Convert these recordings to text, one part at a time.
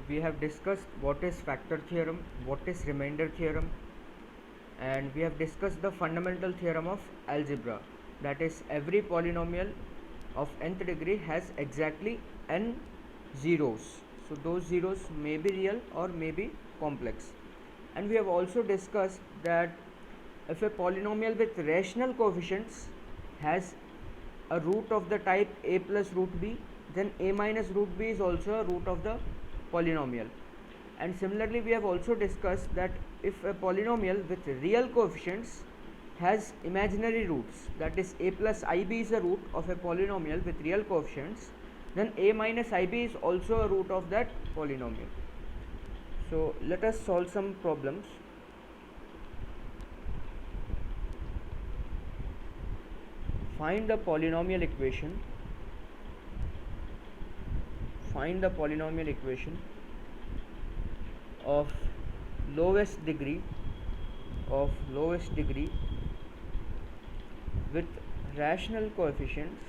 We have discussed what is factor theorem, what is remainder theorem, and we have discussed the fundamental theorem of algebra, that is every polynomial of nth degree has exactly n zeros. So those zeros may be real or may be complex. And we have also discussed that if a polynomial with rational coefficients has a root of the type a plus root b, then a minus root b is also a root of the polynomial. And similarly, we have also discussed that if a polynomial with real coefficients has imaginary roots, that is a plus ib is a root of a polynomial with real coefficients, then a minus ib is also a root of that polynomial. So let us solve some problems. Find the polynomial equation. Find the polynomial equation of lowest degree with rational coefficients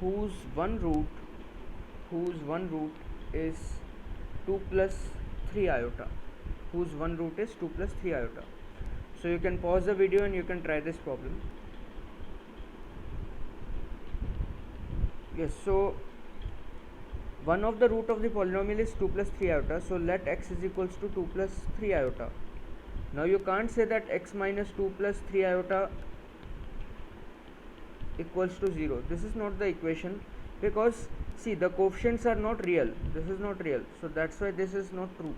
whose one root is 2 plus 3 iota. So you can pause the video and you can try this problem. Yes, so one of the root of the polynomial is 2 plus 3 iota, so let x is equals to 2 plus 3 iota. Now you can't say that x minus 2 plus 3 iota equals to 0. This is not the equation, because see, the coefficients are not real. This is not real, so that's why this is not true.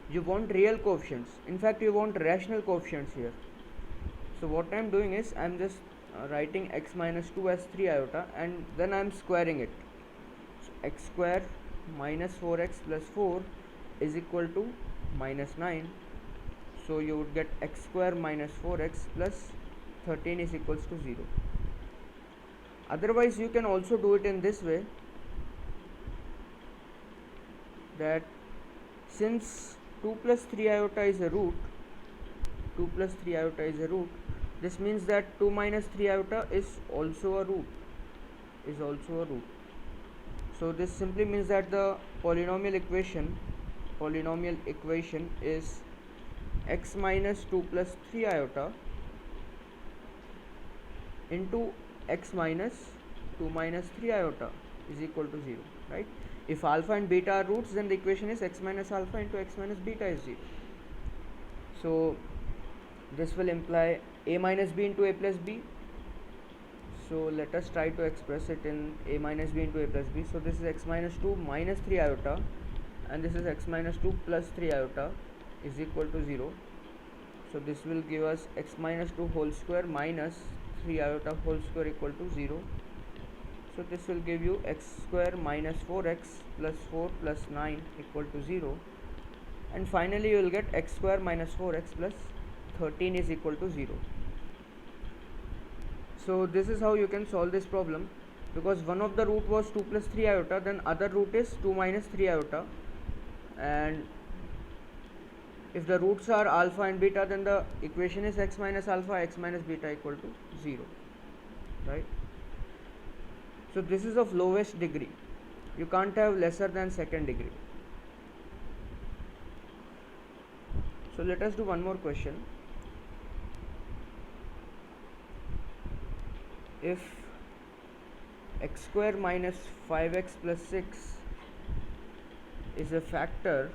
You want real coefficients. In fact, you want rational coefficients here. So what I am doing is I am just writing x minus 2 as 3 iota, and then I am squaring it. So x square minus 4x plus 4 is equal to minus 9. So you would get x square minus 4x plus 13 is equals to 0. Otherwise you can also do it in this way, that since 2 plus 3 iota is a root, this means that 2 minus 3 iota is also a root. So this simply means that the polynomial equation is x minus 2 plus 3 iota into x minus 2 minus 3 iota is equal to 0, right? If alpha and beta are roots, then the equation is x minus alpha into x minus beta is 0. So this will imply a minus b into a plus b. So let us try to express it in a minus b into a plus b. So this is x minus 2 minus 3 iota, and this is x minus 2 plus 3 iota is equal to 0. So this will give us x minus 2 whole square minus 3 iota whole square equal to 0. So this will give you x square minus 4x plus 4 plus 9 equal to 0. And finally you will get x square minus 4x plus 13 is equal to 0. So this is how you can solve this problem, because one of the root was 2 plus 3 iota, then other root is 2 minus 3 iota, and if the roots are alpha and beta, then the equation is x minus alpha x minus beta equal to 0, right? So this is of lowest degree. You can't have lesser than second degree. So let us do one more question. If x square minus 5x plus 6 is a factor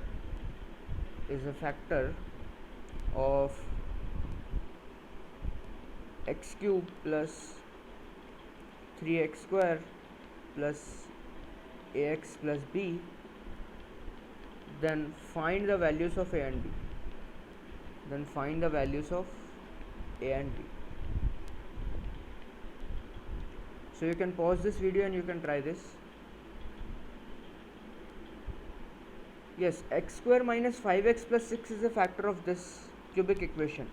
of x cube plus 3x square plus ax plus b, then find the values of a and b. So you can pause this video and you can try this. Yes, x square minus 5x plus 6 is a factor of this cubic equation.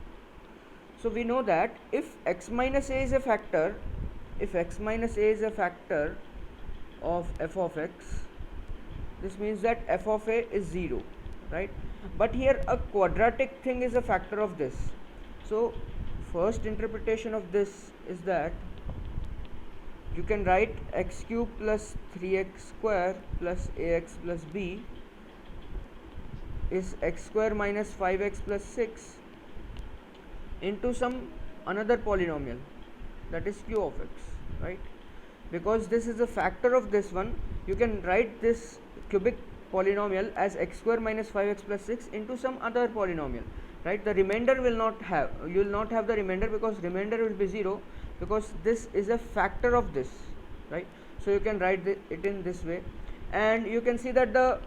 So we know that if x minus a is a factor of f of x, this means that f of a is 0, right? But here a quadratic thing is a factor of this. So first interpretation of this is that you can write x cube plus 3x square plus ax plus b is x square minus 5x plus 6 into some another polynomial, that is q of x, right? Because this is a factor of this one, you can write this cubic polynomial as x square minus 5x plus 6 into some other polynomial, right? The remainder will not have, you will not have the remainder, because remainder will be 0, because this is a factor of this, right? So you can write it in this way, and you can see that the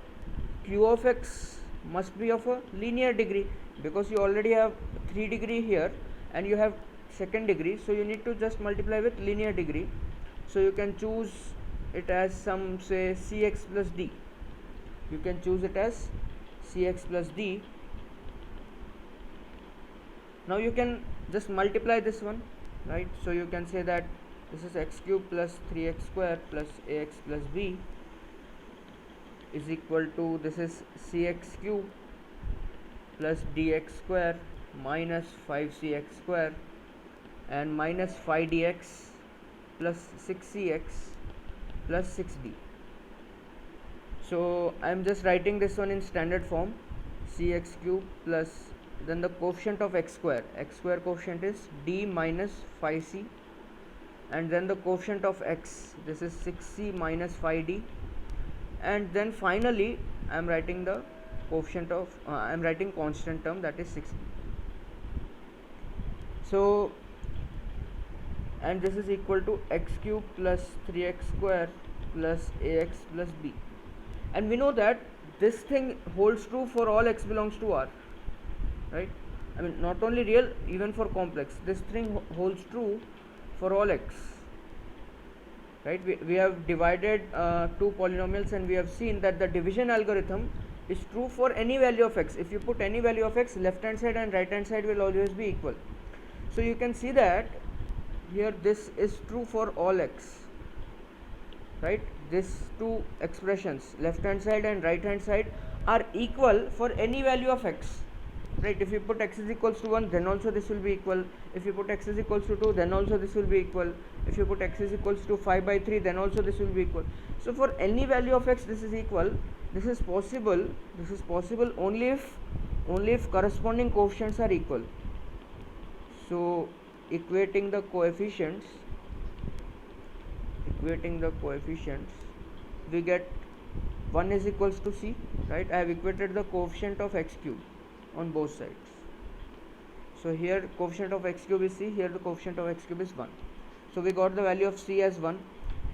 q of x must be of a linear degree, because you already have 3 degree here and you have second degree, so you need to just multiply with linear degree. So you can choose it as some, say, cx plus d, you can choose it as cx plus d. Now you can just multiply this one, right? So you can say that this is x cube plus 3x square plus ax plus b is equal to, this is cx cube plus dx square minus 5cx square and minus 5dx plus 6cx plus 6d. So I am just writing this one in standard form, cx cube plus, then the coefficient of x square coefficient is d minus 5c, and then the coefficient of x, this is 6c minus 5d, and then finally I am writing the coefficient of I am writing constant term, that is 6d. So, and this is equal to x cube plus 3x square plus ax plus b, and we know that this thing holds true for all x belongs to R, right? I mean, not only real, even for complex, this thing holds true for all x, right? We have divided two polynomials, and we have seen that the division algorithm is true for any value of x. If you put any value of x, left hand side and right hand side will always be equal. So you can see that here this is true for all x, right? These two expressions, left hand side and right hand side, are equal for any value of x, right? If you put x is equals to 1, then also this will be equal. If you put x is equals to 2, then also this will be equal. If you put x is equals to 5 by 3, then also this will be equal. So for any value of x, this is equal. This is possible only if corresponding coefficients are equal. So equating the coefficients, we get 1 is equals to c, right? I have equated the coefficient of x cube on both sides. So here coefficient of x cube is c, here the coefficient of x cube is 1. So we got the value of c as 1.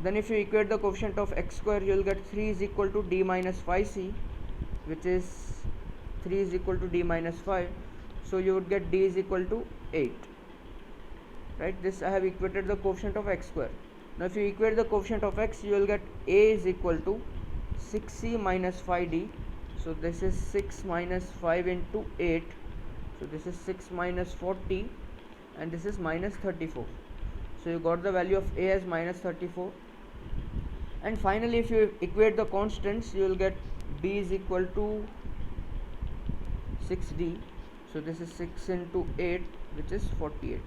Then if you equate the coefficient of x square, you will get 3 is equal to d minus 5c, which is 3 is equal to d minus 5. So you would get d is equal to 8, right? This I have equated the coefficient of x square. Now if you equate the coefficient of x, you will get a is equal to 6c minus 5d. So this is 6 minus 5 into 8, so this is 6 minus 40, and this is minus 34. So you got the value of a as minus 34. And finally, if you equate the constants, you will get b is equal to 6d. So this is 6 into 8, which is 48.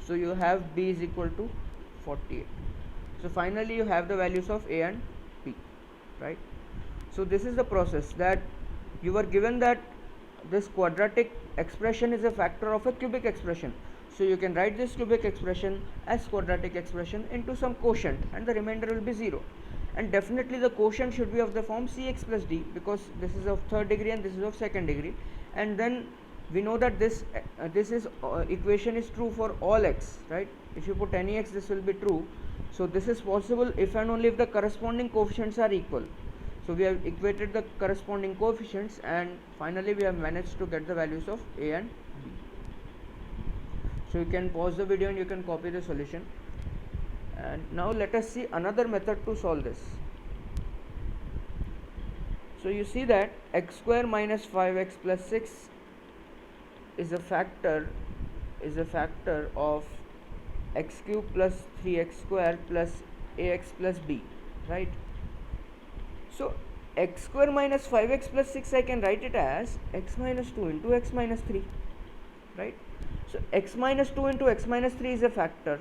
So you have b is equal to 48. So finally you have the values of a and b, right? So this is the process, that you were given that this quadratic expression is a factor of a cubic expression. So you can write this cubic expression as quadratic expression into some quotient, and the remainder will be 0. And definitely the quotient should be of the form cx plus d, because this is of third degree and this is of second degree. And then we know that this equation is true for all x, right? If you put any x, this will be true. So this is possible if and only if the corresponding coefficients are equal. So we have equated the corresponding coefficients, and finally we have managed to get the values of a and b. So you can pause the video and you can copy the solution. And now let us see another method to solve this. So you see that x square minus 5x plus 6 is a factor of x cube plus 3x square plus ax plus b, right? So x square minus 5x plus 6, I can write it as x minus 2 into x minus 3, right? So x minus 2 into x minus 3 is a factor.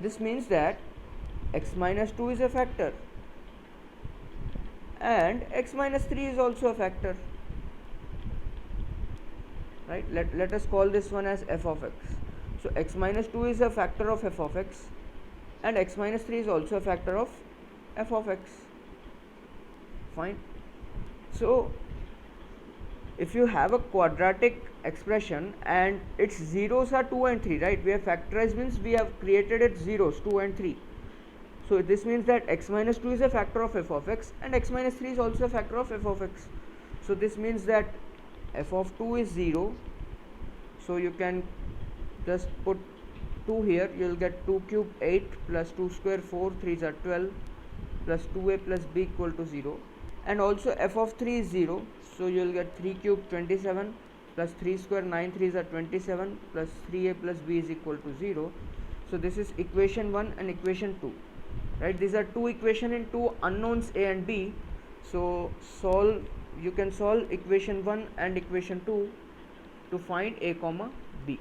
This means that x minus 2 is a factor and x minus 3 is also a factor, right? Let us call this one as f of x. So x minus 2 is a factor of f of x and x minus 3 is also a factor of f of x. Fine. So if you have a quadratic expression and its zeros are 2 and 3, right? We have factorized means we have created its zeros 2 and 3. So this means that x minus 2 is a factor of f of x and x minus 3 is also a factor of f of x. So this means that f of 2 is 0. So you can just put 2 here, you will get 2 cube 8 plus 2 square 4, 3s are 12 plus 2a plus b equal to 0. And also f of 3 is 0. So you will get 3 cube 27 plus 3 square 9, 3s are 27 plus 3a plus b is equal to 0. So this is equation 1 and equation 2. Right, these are two equation in two unknowns a and b. So you can solve equation 1 and equation 2 to find a comma b,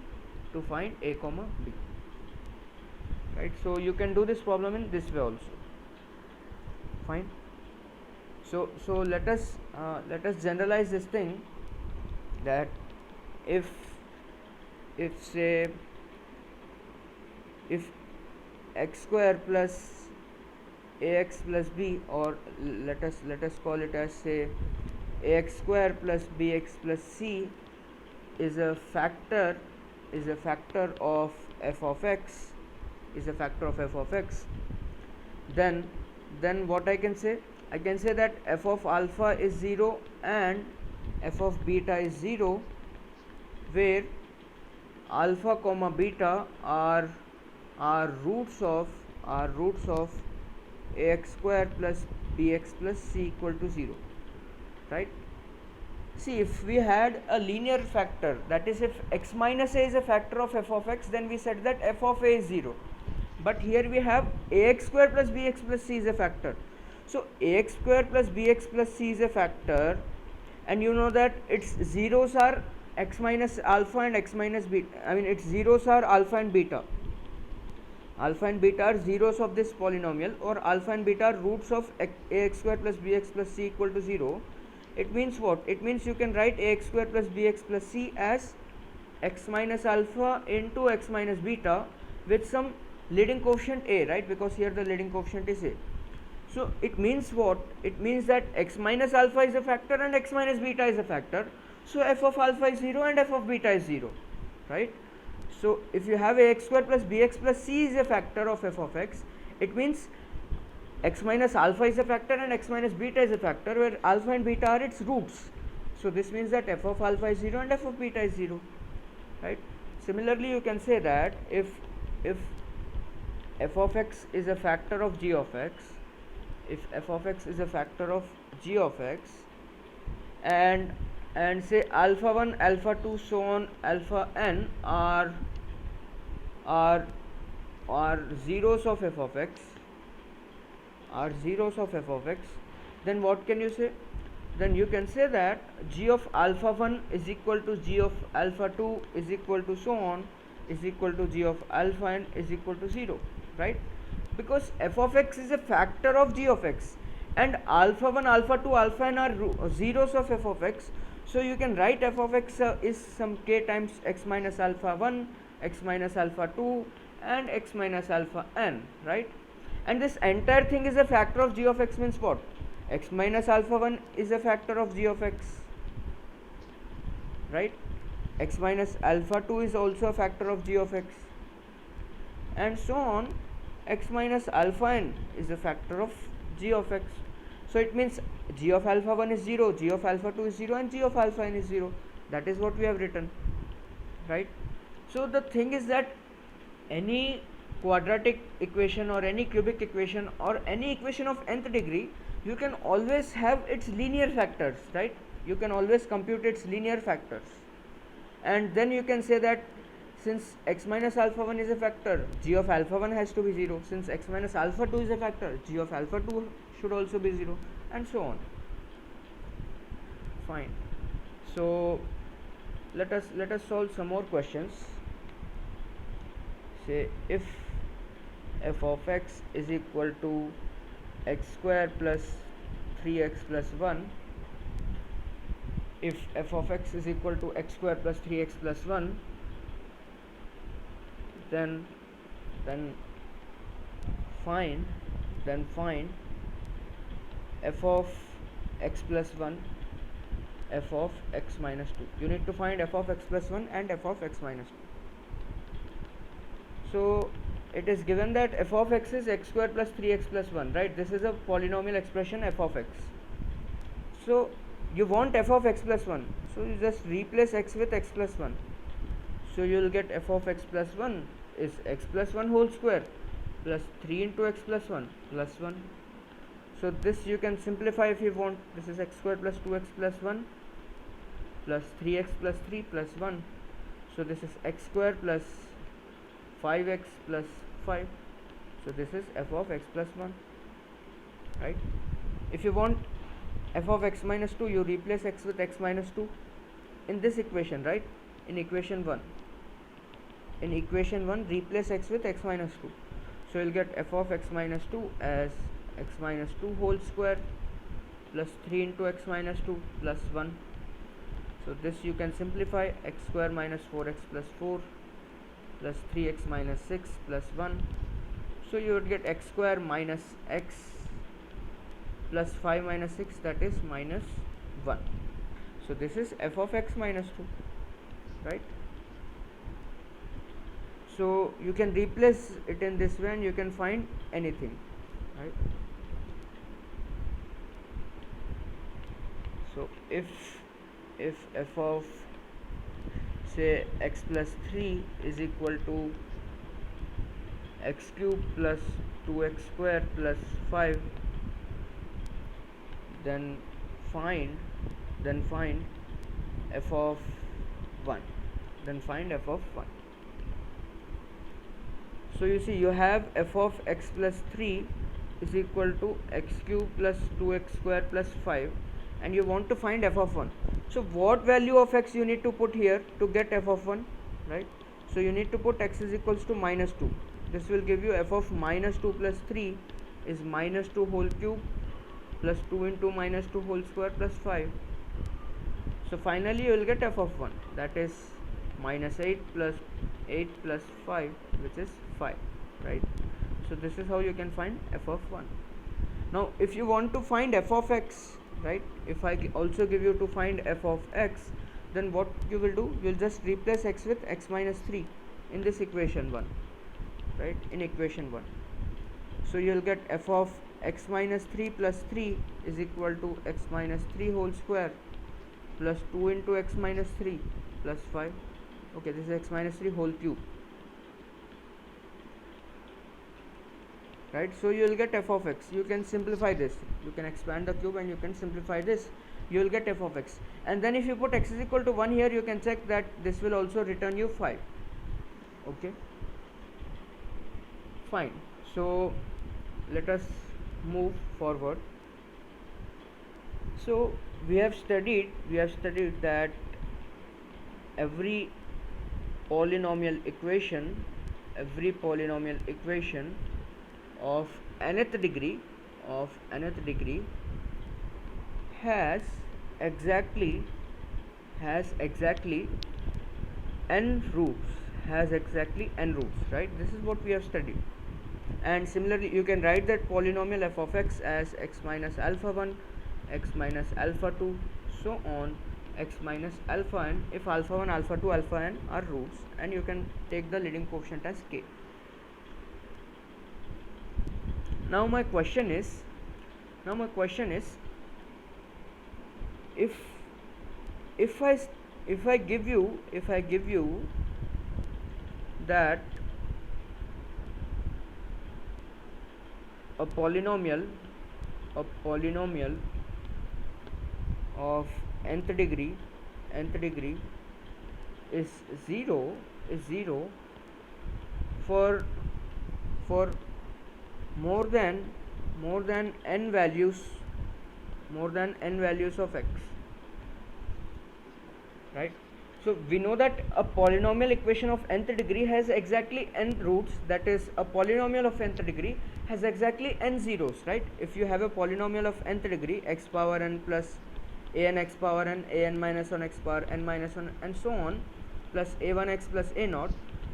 right? So you can do this problem in this way also. Fine. So let us generalize this thing, that if say if x square plus ax plus b, or let us call it as, say, ax square plus bx plus c is a factor of f of x, then what I can say? I can say that f of alpha is 0 and f of beta is 0, where alpha comma beta are roots of ax square plus bx plus c equal to 0, right? See, if we had a linear factor, that is, if x minus a is a factor of f of x, then we said that f of a is 0. But here we have ax square plus bx plus c is a factor. So ax square plus bx plus c is a factor, and you know that its zeros are x minus alpha and x minus beta. I mean, its zeros are alpha and beta. Alpha and beta are zeros of this polynomial, or alpha and beta are roots of ax square plus bx plus c equal to 0. It means what? It means you can write ax square plus bx plus c as x minus alpha into x minus beta with some leading coefficient a, right? Because here the leading coefficient is a. So it means what? It means that x minus alpha is a factor and x minus beta is a factor. So f of alpha is 0 and f of beta is 0, right? So if you have ax square plus bx plus c is a factor of f of x, it means x minus alpha is a factor and x minus beta is a factor, where alpha and beta are its roots. So this means that f of alpha is 0 and f of beta is 0, right? Similarly, you can say that if f of x is a factor of g of x, and say alpha 1, alpha 2, so on alpha n are zeros of f of x, then what can you say? Then you can say that g of alpha 1 is equal to g of alpha 2 is equal to so on is equal to g of alpha n is equal to 0, right? Because f of x is a factor of g of x, and alpha 1, alpha 2, alpha n are zeros of f of x. So you can write f of x is some k times x minus alpha 1, x minus alpha 2 and x minus alpha n, right? And this entire thing is a factor of g of x, means what? X minus alpha 1 is a factor of g of x, right? X minus alpha 2 is also a factor of g of x, and so on. X minus alpha n is a factor of g of x. So it means g of alpha 1 is 0, g of alpha 2 is 0 and g of alpha n is 0. That is what we have written, right? So the thing is that any quadratic equation or any cubic equation or any equation of nth degree, you can always have its linear factors, right? You can always compute its linear factors, and then you can say that since x minus alpha 1 is a factor, g of alpha 1 has to be 0. Since x minus alpha 2 is a factor, g of alpha 2 should also be 0, and so on. Fine. So let us solve some more questions. Say if f of x is equal to x square plus 3x plus 1. If f of x is equal to x square plus 3x plus 1, then find f of x plus 1, f of x minus 2. You need to find f of x plus 1 and f of x minus 2. So it is given that f of x is x square plus 3x plus 1, right? This is a polynomial expression f of x. So you want f of x plus 1, so you just replace x with x plus 1. So you will get f of x plus 1 is x plus 1 whole square plus 3 into x plus 1 plus 1. So this you can simplify if you want. This is x square plus 2x plus 1 plus 3x plus 3 plus 1. So this is x square plus 5x plus 5. So this is f of x plus 1, right? If you want f of x minus 2, you replace x with x minus 2 in this equation, right? In equation 1 replace x with x minus 2. So you'll get f of x minus 2 as x minus 2 whole square plus 3 into x minus 2 plus 1. So this you can simplify, x square minus 4x plus 4 plus 3x minus 6 plus 1. So you would get x square minus x plus 5 minus 6, that is minus 1. So this is f of x minus 2, right? So you can replace it in this way and you can find anything, right? So if f of say x plus 3 is equal to x cube plus 2x square plus 5, then find f of 1. So you see, you have f of x plus 3 is equal to x cube plus 2x square plus 5, and you want to find f of 1. So what value of x you need to put here to get f of 1, right? So you need to put x is equals to minus 2. This will give you f of minus 2 plus 3 is minus 2 whole cube plus 2 into minus 2 whole square plus 5. So finally you will get f of 1, that is minus 8 plus 5, which is 5, right? So this is how you can find f of 1. Now if you want to find f of x, right, if I also give you to find f of x, then what you will do, you will just replace x with x minus 3 in this equation 1, right, in equation 1. So you will get f of x minus 3 plus 3 is equal to x minus 3 whole square plus 2 into x minus 3 plus 5. Okay, this is x minus 3 whole cube, right? So you will get f of x. You can simplify this, you can expand the cube and you can simplify this. You will get f of x, and then if you put x is equal to 1 here, you can check that this will also return you 5. Okay, fine. So let us move forward. So we have studied that every polynomial equation of nth degree has exactly n roots, right? This is what we have studied. And similarly you can write that polynomial f of x as x minus alpha 1, x minus alpha 2, so on, x minus alpha n, if alpha 1, alpha 2, alpha n are roots, and you can take the leading coefficient as k. Now my question is if I give you that a polynomial of nth degree is 0 for more than n values of x, right? So we know that a polynomial equation of nth degree has exactly n roots, that is a polynomial of nth degree has exactly n zeros, right? If you have a polynomial of nth degree, x power n plus an x power n minus 1 x power n minus 1 and so on, plus a1x plus a naught,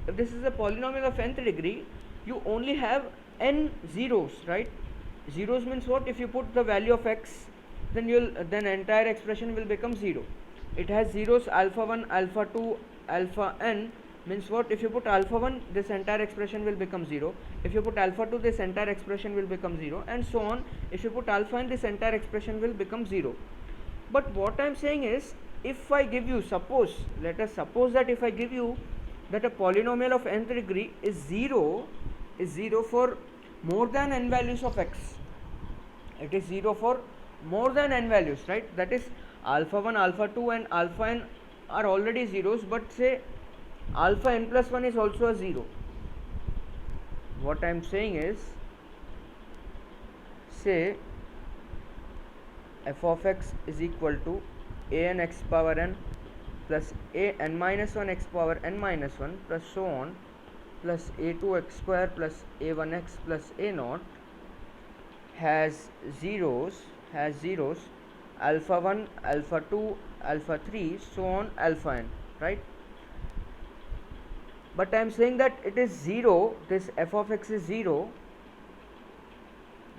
if this is a polynomial of nth degree, you only have n zeros, right? Zeros means what? If you put the value of x, then entire expression will become 0. It has zeros alpha 1, alpha 2, alpha n, means what? If you put alpha 1, this entire expression will become 0. If you put alpha 2, this entire expression will become 0, and so on. If you put alpha n, this entire expression will become 0. But what I am saying is, if I give you, let us suppose that if I give you that a polynomial of nth degree is 0 for more than n values of x, it is 0 for more than n values, right? That is alpha 1, alpha 2 and alpha n are already zeros, but say alpha n plus 1 is also a 0. What I am saying is, say f of x is equal to a n x power n plus a n minus 1 x power n minus 1 plus so on, plus a2 x square plus a1 x plus a naught has zeros alpha 1, alpha 2, alpha 3, so on alpha n, right? But I am saying that it is 0, this f of x is 0.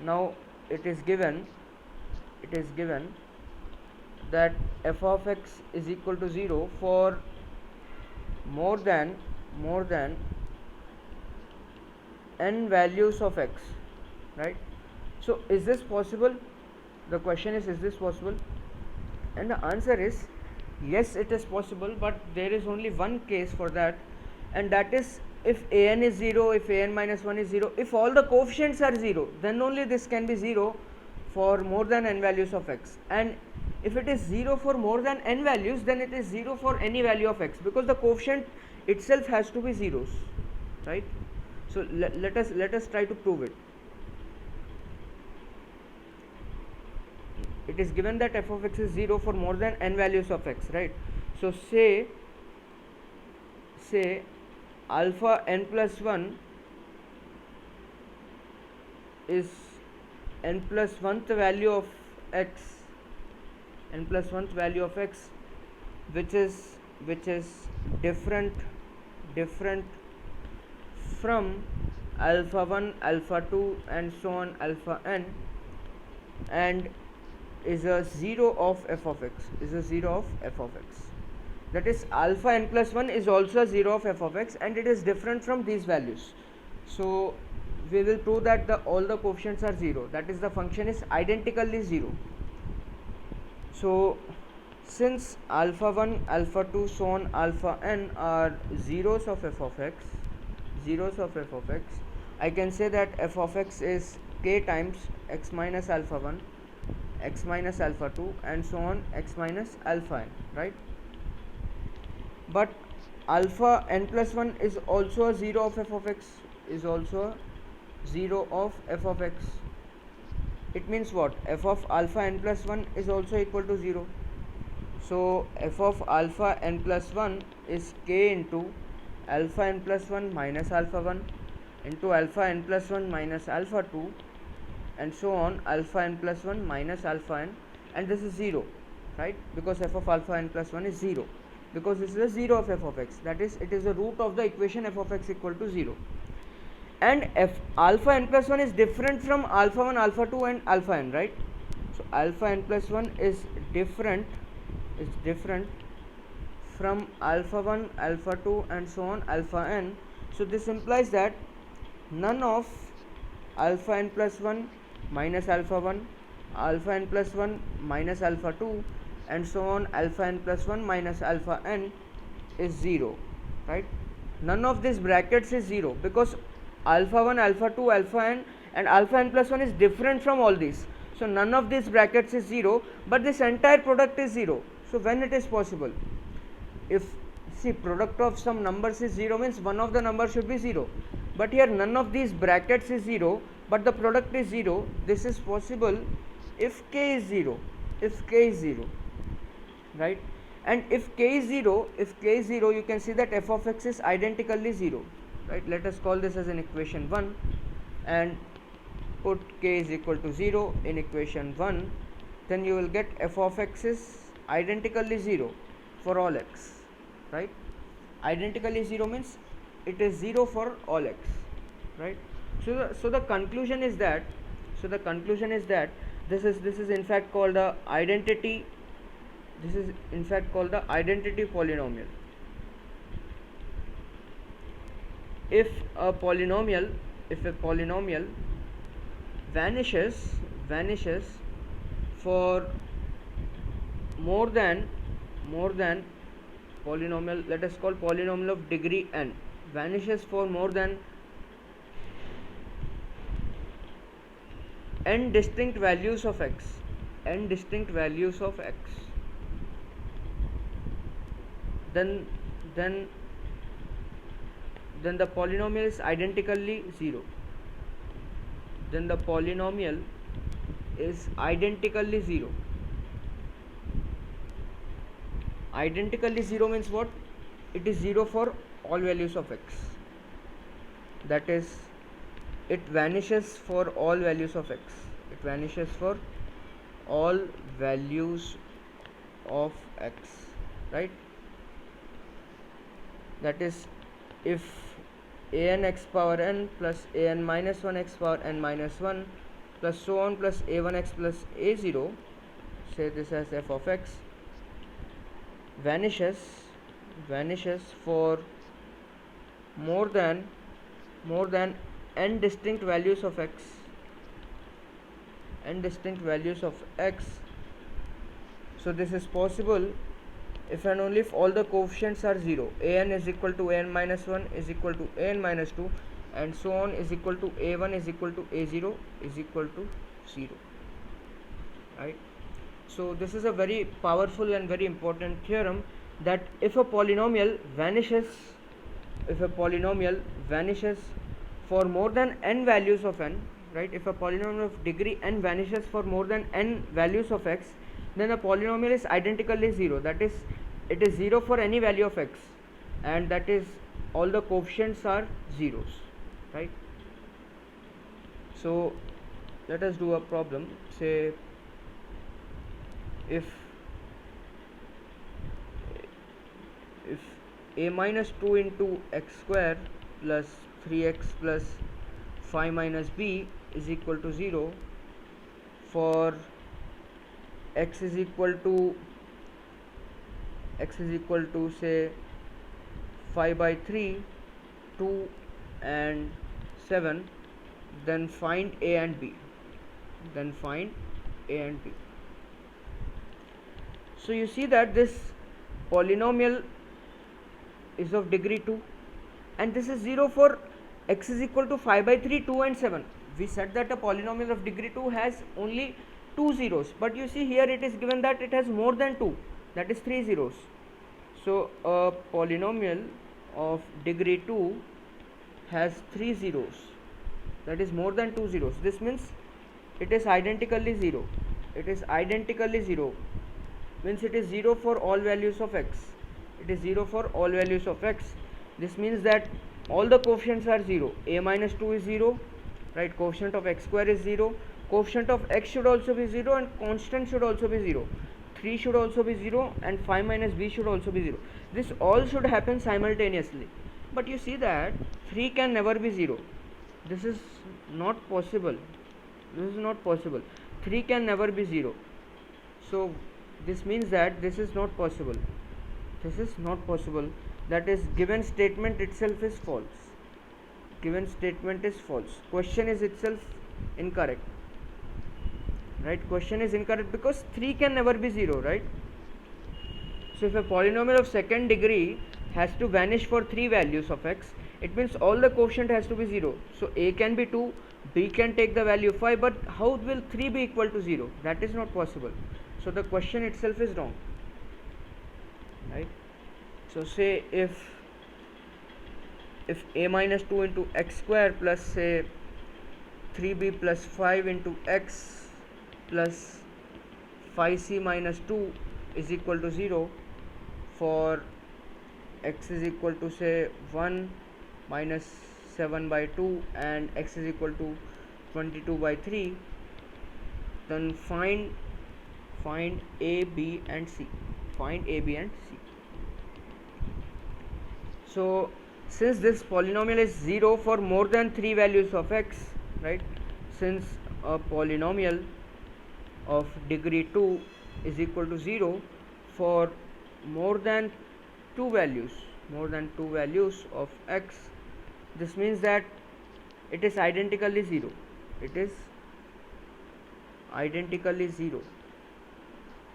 Now it is given that f of x is equal to 0 for more than n values of x, right? So is this possible? The question is this possible? And the answer is yes, it is possible, but there is only one case for that, and that is if an is 0, if an minus 1 is 0, if all the coefficients are 0, then only this can be 0 for more than n values of x. And if it is 0 for more than n values, then it is 0 for any value of x, because the coefficient itself has to be zeros, right? So let us try to prove it. It is given that f of x is 0 for more than n values of x, right? So say alpha n plus 1 is n plus 1th value of x, which is different from alpha 1, alpha 2 and so on alpha n, and is a 0 of f of x, that is alpha n plus 1 is also a 0 of f of x, and it is different from these values. So we will prove that all the coefficients are 0, that is the function is identically 0. So since alpha 1, alpha 2, so on alpha n are zeros of f of x, I can say that f of x is k times x minus alpha 1, x minus alpha 2 and so on x minus alpha n, right? But alpha n plus 1 is also a 0 of f of x, It means what? F of alpha n plus 1 is also equal to 0. So f of alpha n plus 1 is k into alpha n plus 1 minus alpha 1 into alpha n plus 1 minus alpha 2 and so on alpha n plus 1 minus alpha n, and this is 0, right? Because f of alpha n plus 1 is 0, because this is a 0 of f of x, that is it is the root of the equation f of x equal to 0. And f alpha n plus 1 is different from alpha 1, alpha 2 and alpha n, right? So alpha n plus 1 is different from alpha 1, alpha 2 and so on alpha n. So this implies that none of alpha n plus 1 minus alpha 1, alpha n plus 1 minus alpha 2 and so on alpha n plus 1 minus alpha n is 0, right? None of these brackets is 0, because alpha 1, alpha 2, alpha n and alpha n plus 1 is different from all these. So none of these brackets is 0, but this entire product is 0. So when it is possible? If product of some numbers is 0, means one of the numbers should be 0, but here none of these brackets is 0, but the product is 0. This is possible if k is 0, right? And if k is 0, you can see that f of x is identically 0, right? Let us call this as an equation 1 and put k is equal to 0 in equation 1, then you will get f of x is identically 0 for all x, right? Identically 0 means it is 0 for all x, right? So the conclusion is that this is in fact called the identity. This is in fact called the identity polynomial. If a polynomial vanishes for more than polynomial, let us call polynomial of degree n, vanishes for more than n distinct values of x, then the polynomial is identically 0. Then the polynomial is identically 0. Identically 0 means what? It is 0 for all values of x. That is, it vanishes for all values of x. It vanishes for all values of x, right? That is, if an x power n plus an minus 1 x power n minus 1 plus so on plus a1 x plus a0, say this as f of x, vanishes for more than n distinct values of x, so this is possible if and only if all the coefficients are 0. An is equal to an minus 1 is equal to an minus 2 and so on is equal to a1 is equal to a0 is equal to 0, right? So this is a very powerful and very important theorem, that if a polynomial vanishes for more than n values of n, right? If a polynomial of degree n vanishes for more than n values of x, then the polynomial is identically 0. That is, it is 0 for any value of x, and that is all the coefficients are zeros, right? So let us do a problem. Say if a minus 2 into x square plus 3x plus 5 minus b is equal to 0 for x is equal to say 5 by 3, 2 and 7, then find a and b. So you see that this polynomial is of degree 2, and this is 0 for x is equal to 5 by 3, 2 and 7. We said that a polynomial of degree 2 has only 2 zeros, but you see here it is given that it has more than 2, that is 3 zeros. So a polynomial of degree 2 has 3 zeros, that is more than 2 zeros. This means it is identically 0. Means it is 0 for all values of x. This means that all the coefficients are 0. A minus 2 is 0, right? Coefficient of x square is 0. Coefficient of x should also be 0 and constant should also be 0. 3 should also be 0 and 5 minus b should also be 0. This all should happen simultaneously. But you see that 3 can never be 0. This is not possible. 3 can never be 0. So this means that this is not possible. That is, given statement itself is false. Question is itself incorrect, right? Question is incorrect because 3 can never be 0, right? So if a polynomial of second degree has to vanish for 3 values of x, it means all the coefficient has to be 0. So a can be 2, b can take the value 5, but how will 3 be equal to 0? That is not possible. So the question itself is wrong, right? So say if a minus 2 into x square plus say 3b plus 5 into x plus 5c minus 2 is equal to 0, for x is equal to say 1 minus 7 by 2 and x is equal to 22 by 3, then find a, b and c. Find a, b and c. So since this polynomial is 0 for more than 3 values of x, right, since a polynomial of degree 2 is equal to 0 for more than two values of x, this means that it is identically 0. It is identically 0.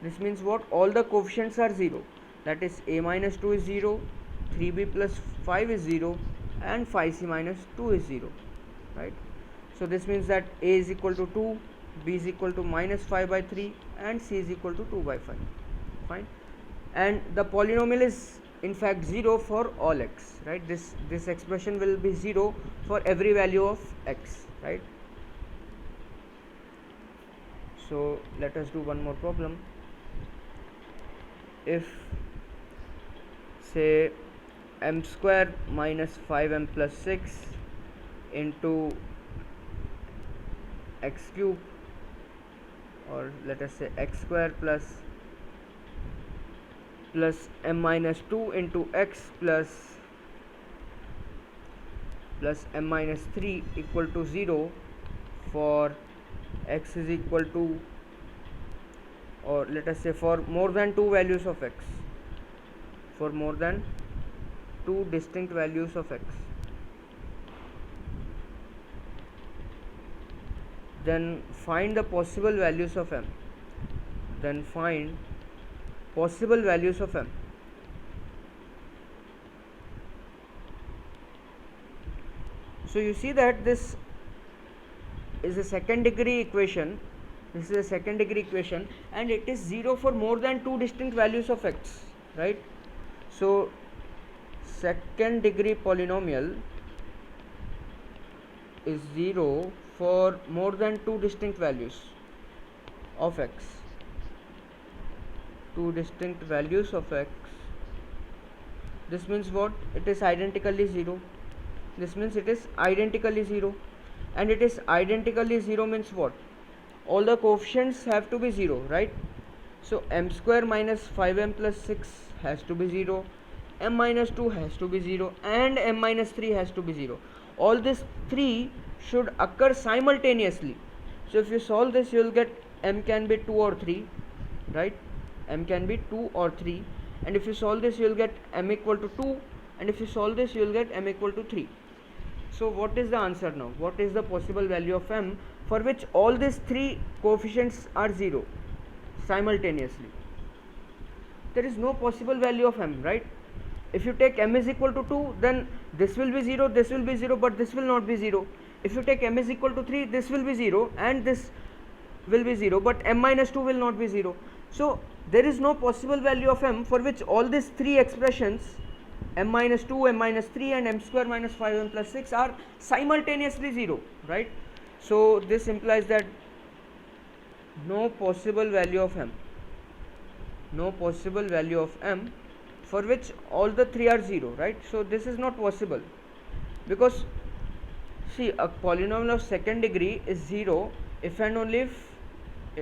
This means what? All the coefficients are 0. That is a minus 2 is 0, 3b plus 5 is 0 and 5c minus 2 is 0, right? So this means that a is equal to 2, b is equal to minus 5 by 3 and c is equal to 2 by 5. Fine. And the polynomial is in fact 0 for all x, right? This expression will be 0 for every value of x, right? So let us do one more problem. If say m square minus 5m plus 6 into x cube, or let us say x square plus m minus 2 into x plus m minus 3 equal to 0 for x is equal to, or let us say for more than two values of x, for more than two distinct values of x, then find the possible values of m. Then find possible values of m. So you see that this is a second degree equation. This is a second degree equation and it is 0 for more than two distinct values of x, right? So second degree polynomial is 0 for more than two distinct values of x. Two distinct values of x. This means what? It is identically 0. This means it is identically 0. And it is identically 0 means what? All the coefficients have to be 0, right? So m square minus 5m plus 6 has to be 0, m minus 2 has to be 0 and m minus 3 has to be 0. All these three should occur simultaneously. So if you solve this, you will get m can be 2 or 3, right? M can be 2 or 3, and if you solve this, you will get m equal to 2, and if you solve this, you will get m equal to 3. So what is the answer now? What is the possible value of m for which all these three coefficients are 0 simultaneously? There is no possible value of m, right? If you take m is equal to 2, then this will be 0, this will be 0, but this will not be 0. If you take m is equal to 3, this will be 0 and this will be 0, but m minus 2 will not be 0. So there is no possible value of m for which all these three expressions, m minus 2, m minus 3 and m square minus 5m plus 6 are simultaneously 0, right? So this implies that no possible value of m, no possible value of m for which all the three are 0, right? So this is not possible, because see, a polynomial of second degree is 0 if and only if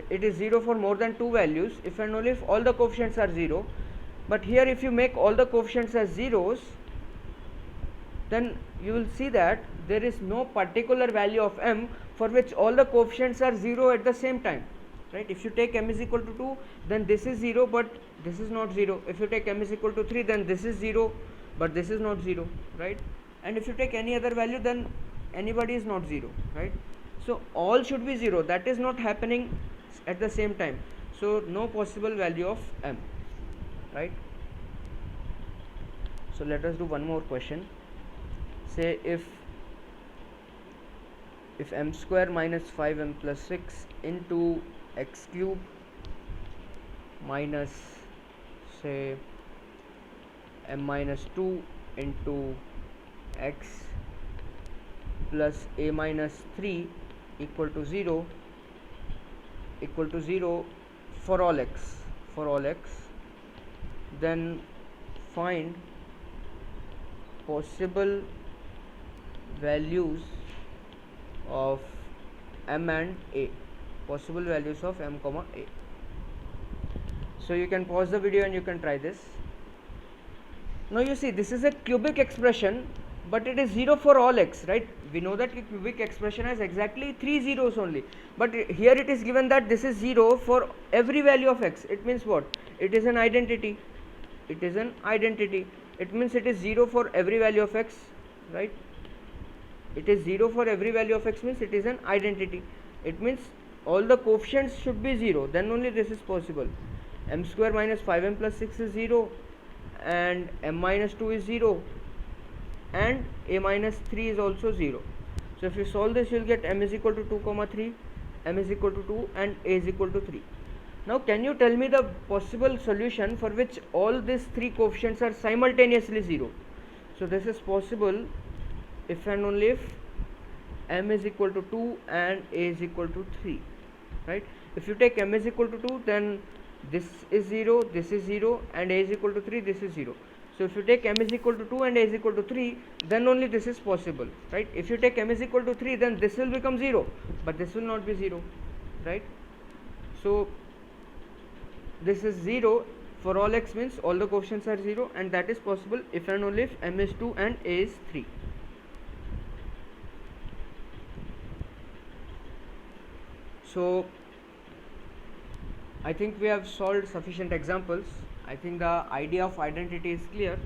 it is 0 for more than two values, if and only if all the coefficients are 0. But here if you make all the coefficients as zeros, then you will see that there is no particular value of m for which all the coefficients are 0 at the same time, right? If you take m is equal to 2, then this is 0 but this is not 0. If you take m is equal to 3, then this is 0 but this is not 0, right? And if you take any other value, then anybody is not 0, right? So all should be 0. That is not happening at the same time. So no possible value of m, right? So let us do one more question. Say if m square minus 5m plus 6 into x cube minus say m minus 2 into x plus a minus 3 equal to 0 for all x, then find possible values of m and a, possible values of m comma a. So you can pause the video and you can try this. Now you see, this is a cubic expression, but it is 0 for all x, right? We know that a cubic expression has exactly 3 zeros only, but here it is given that this is 0 for every value of x. It means what? It is an identity. It is an identity. It means it is 0 for every value of x, right? It is 0 for every value of x means it is an identity. It means all the coefficients should be 0, then only this is possible. M square minus 5m plus 6 is 0, and m minus 2 is 0, and a minus 3 is also 0. So if you solve this, you will get m is equal to 2 comma 3, m is equal to 2, and a is equal to 3. Now can you tell me the possible solution for which all these three coefficients are simultaneously 0? So this is possible if and only if m is equal to 2 and a is equal to 3, right? If you take m is equal to 2, then this is 0, this is 0, and a is equal to 3, this is 0. So if you take m is equal to 2 and a is equal to 3, then only this is possible, right? If you take m is equal to 3, then this will become 0, but this will not be 0, right? So this is 0 for all x means all the coefficients are 0, and that is possible if and only if m is 2 and a is 3. So I think we have solved sufficient examples. I think the idea of identity is clear.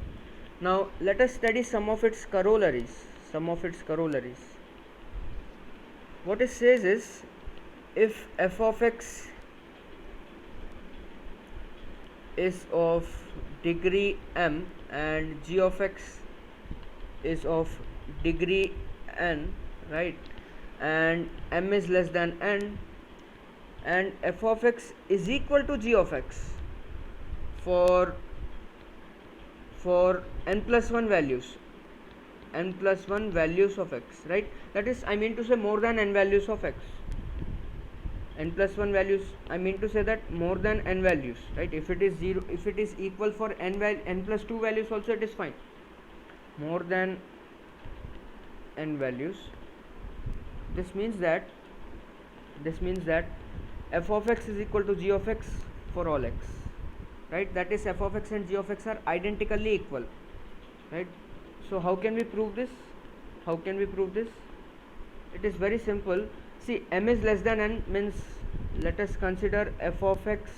Now let us study some of its corollaries. What it says is, if f of x is of degree m and g of x is of degree n, right, and m is less than n, and f of x is equal to g of x for n plus 1 values of x, right? That is, I mean to say more than n values of x. N plus 1 values, I mean to say that more than n values, right? If it is 0, if it is equal for n plus 2 values also, it is fine. More than n values. This means that f of x is equal to g of x for all x, right? That is, f of x and g of x are identically equal, right? So how can we prove this? It is very simple. See, m is less than n means, let us consider f of x,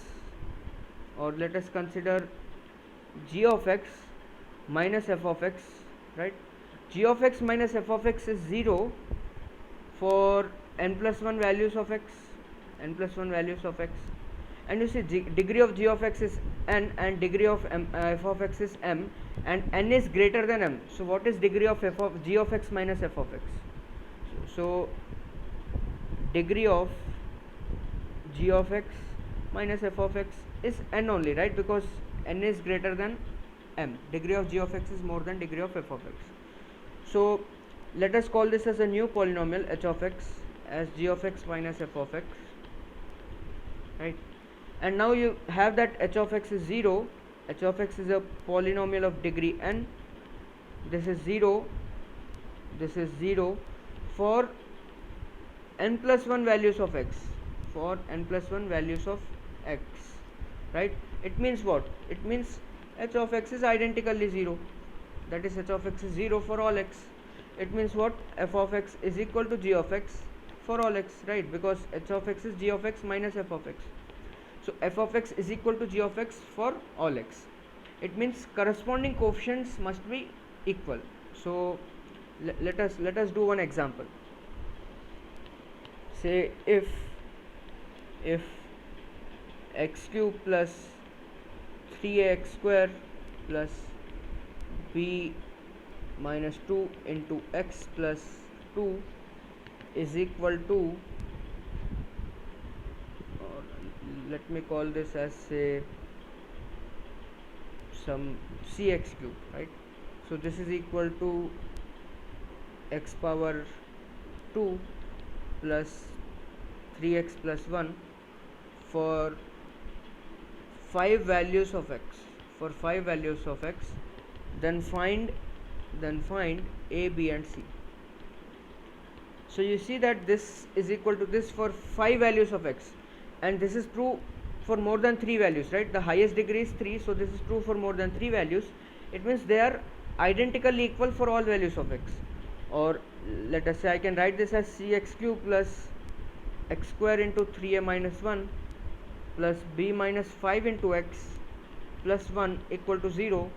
or let us consider g of x minus f of x, right? G of x minus f of x is 0 for n plus 1 values of x, and you see degree of g of x is n and degree of f of x is m, and n is greater than m. So what is degree of g of x minus f of x? So degree of g of x minus f of x is n only, right? Because n is greater than m. Degree of g of x is more than degree of f of x. So let us call this as a new polynomial h of x as g of x minus f of x, right? And now you have that h of x is 0. H of x is a polynomial of degree n. This is 0 for n plus 1 values of x, right? It means what? It means h of x is identically 0, that is, h of x is 0 for all x. It means what? F of x is equal to g of x for all x, right? Because h of x is g of x minus f of x. So f of x is equal to g of x for all x. It means corresponding coefficients must be equal. So let us do one example. Say if x cube plus 3ax square plus b minus 2 into x plus 2 is equal to, or let me call this as, say, some cx cube, right? So this is equal to x power 2 plus 3x plus 1 for 5 values of x, for 5 values of x, then find a, b and c. So you see that this is equal to this for 5 values of x, and this is true for more than 3 values, right? The highest degree is 3, so this is true for more than 3 values. It means they are identically equal for all values of x. Or let us say I can write this as cx cube plus x square into 3a minus 1 plus b minus 5 into x plus 1 equal to 0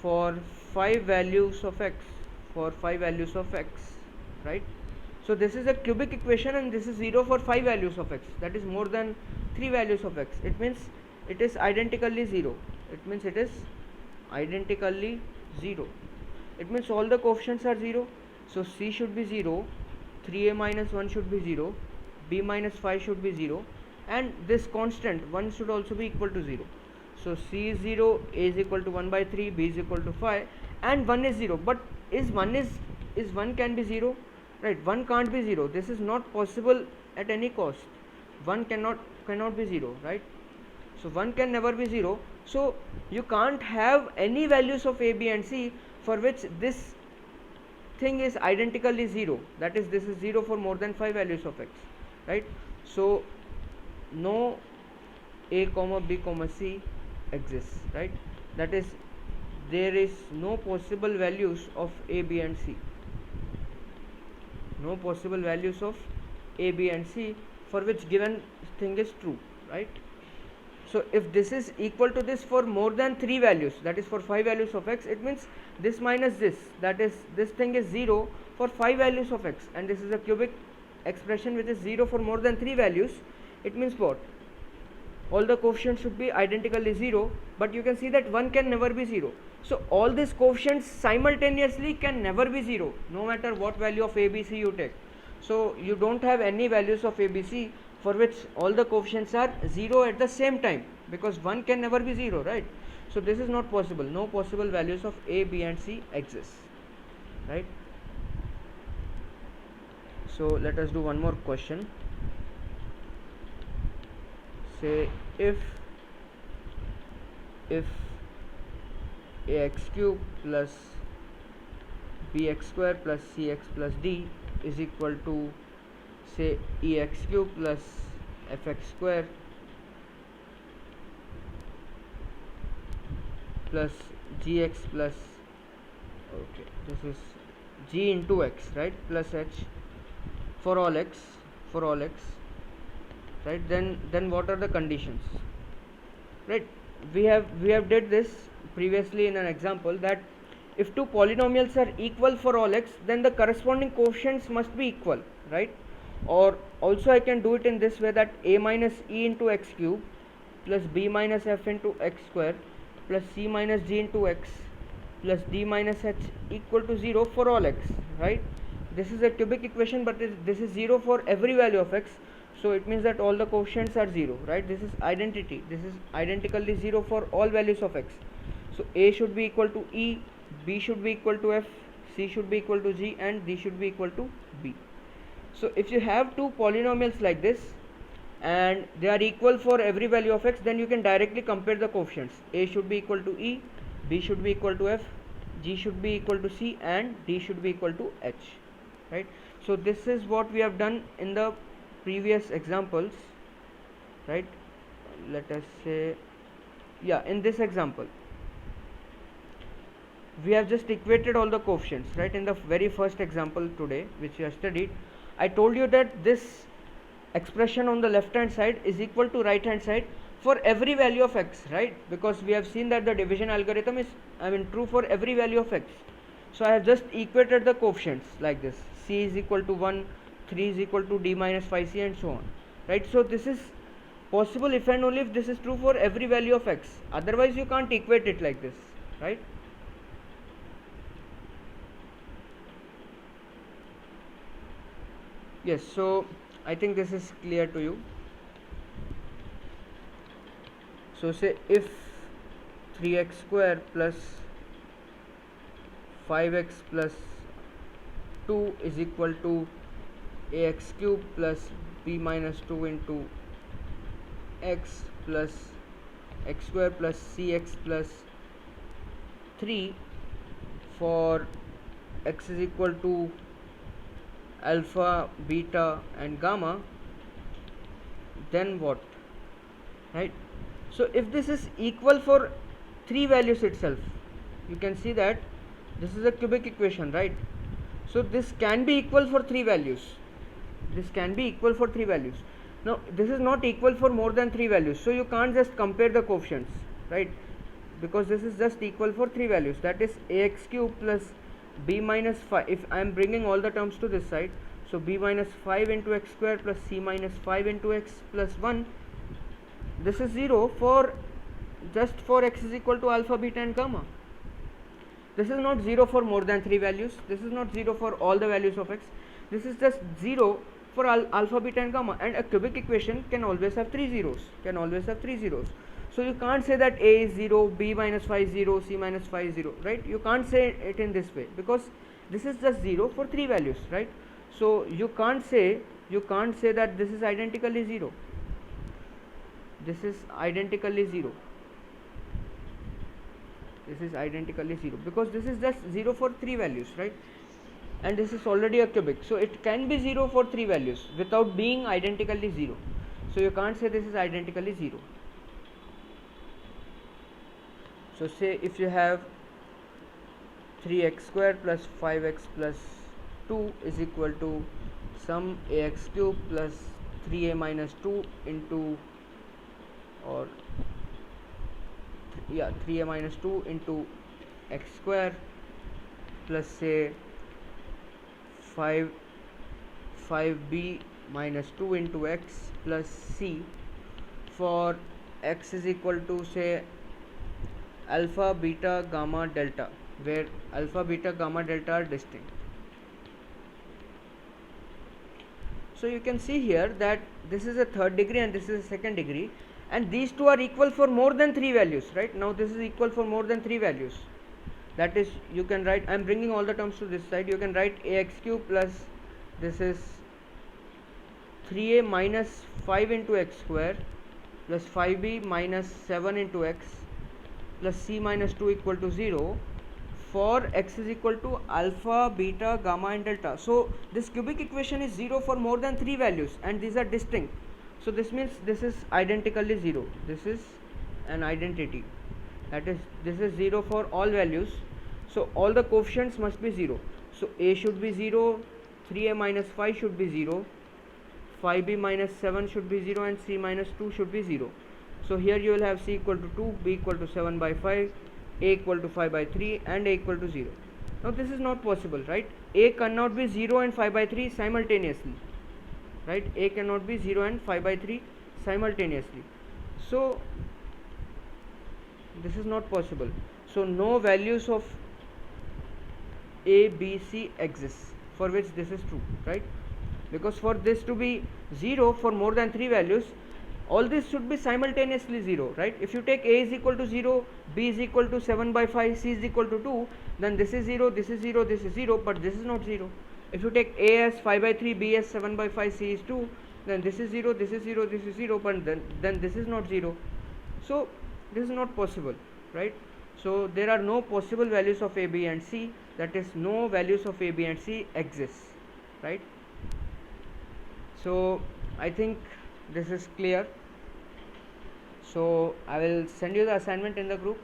for 5 values of x, right? So this is a cubic equation, and this is 0 for 5 values of x, that is more than 3 values of x. It means it is identically 0. It means all the coefficients are 0. So c should be 0, 3a minus 1 should be 0, b minus 5 should be 0, and this constant 1 should also be equal to 0. So c is 0, a is equal to 1 by 3, b is equal to 5, and 1 is 0. But is 1 can be 0? Right, 1 can't be 0. This is not possible at any cost. 1 cannot be 0, right? So 1 can never be 0. So you can't have any values of a, b and c for which this thing is identically 0. That is, this is 0 for more than 5 values of x, right? So no a comma b comma c exists, right? That is, there is no possible values of a, b and c. No possible values of a, b and c for which given thing is true, right? So if this is equal to this for more than 3 values, that is for 5 values of x, it means this minus this, that is, this thing is 0 for 5 values of x, and this is a cubic expression which is 0 for more than 3 values. It means what? All the coefficients should be identically 0, but you can see that 1 can never be 0. So all these coefficients simultaneously can never be 0, no matter what value of a, b, c you take. So you don't have any values of a, b, c for which all the coefficients are 0 at the same time, because 1 can never be 0, right? So this is not possible. No possible values of a, b and c exist, right? So let us do one more question. Say if ax cube plus bx square plus cx plus d is equal to, say, ex cube plus fx square plus gx plus, okay, this is g into x, right, plus h for all x, right? Then what are the conditions, right? We have did this previously in an example, that if two polynomials are equal for all x, then the corresponding coefficients must be equal, right? Or also I can do it in this way, that a minus e into x cube plus b minus f into x square plus c minus g into x plus d minus h equal to 0 for all x, right? This is a cubic equation, but this is 0 for every value of x. So it means that all the coefficients are 0, right? This is identity. This is identically 0 for all values of x. So a should be equal to e, b should be equal to f, c should be equal to g, and d should be equal to b. So if you have two polynomials like this and they are equal for every value of x, then you can directly compare the coefficients. A should be equal to e, b should be equal to f, g should be equal to c, and d should be equal to h, right? So this is what we have done in the previous examples, right? Let us say, yeah, in this example we have just equated all the coefficients, right? In the very first example today which we have studied, I told you that this expression on the left hand side is equal to right hand side for every value of x, right? Because we have seen that the division algorithm is, true for every value of x. So I have just equated the coefficients like this: c is equal to 1, 3 is equal to d minus 5c, and so on, right? So this is possible if and only if this is true for every value of x. Otherwise you can't equate it like this, right? Yes, so I think this is clear to you. So say if 3x square plus 5x plus 2 is equal to ax cube plus b minus 2 into x plus x square plus cx plus 3 for x is equal to alpha, beta and gamma, then what, right? So if this is equal for three values itself, you can see that this is a cubic equation, right? So this can be equal for three values, this can be equal for three values. Now this is not equal for more than three values, so you can't just compare the coefficients, right? Because this is just equal for three values, that is ax cube plus b minus 5. If I am bringing all the terms to this side, so b minus 5 into x square plus c minus 5 into x plus 1, this is 0 for just for x is equal to alpha, beta and gamma. This is not 0 for more than three values, this is not 0 for all the values of x, this is just 0 for alpha, beta and gamma. And a cubic equation can always have three zeros, so you can't say that a is 0, b minus 5 0, c minus 5 0, right? You can't say it in this way because this is just 0 for three values, right? So you can't say that this is identically 0, this is identically 0, because this is just 0 for three values, right? And this is already a cubic, so it can be 0 for three values without being identically 0. So you can't say this is identically 0. So say if you have 3x square plus 5x plus 2 is equal to sum ax cube plus 3a minus 2 into, or 3a minus 2 into x square plus say 5b minus 2 into x plus c for x is equal to say alpha, beta, gamma, delta, where alpha, beta, gamma, delta are distinct. So you can see here that this is a third degree and this is a second degree, and these two are equal for more than three values, right? Now this is equal for more than three values, that is, you can write, I am bringing all the terms to this side, you can write ax cube plus this is 3a minus 5 into x square plus 5b minus 7 into x plus c minus 2 equal to 0 for x is equal to alpha, beta, gamma and delta. So this cubic equation is 0 for more than three values and these are distinct. So this means this is identically 0, this is an identity, that is, this is 0 for all values. So all the coefficients must be 0. So a should be 0, 3a minus 5 should be 0, 5b minus 7 should be 0 and c minus 2 should be 0. So here you will have c equal to 2, b equal to 7 by 5, a equal to 5 by 3 and a equal to 0. Now this is not possible, right? A cannot be 0 and 5 by 3 simultaneously, right? A cannot be 0 and 5 by 3 simultaneously. So this is not possible. So no values of a, b, c exists for which this is true, right? Because for this to be 0 for more than three values, all this should be simultaneously 0, right? If you take a is equal to 0, b is equal to 7 by 5, c is equal to 2, then this is 0, this is 0, this is 0, but this is not 0. If you take a as 5 by 3, b as 7 by 5, c is 2, then this is 0, this is 0, this is 0, but then this is not 0. So this is not possible, right? So there are no possible values of a, b and c, that is, no values of a, b and c exists, right? So I think this is clear. So I will send you the assignment in the group,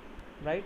right?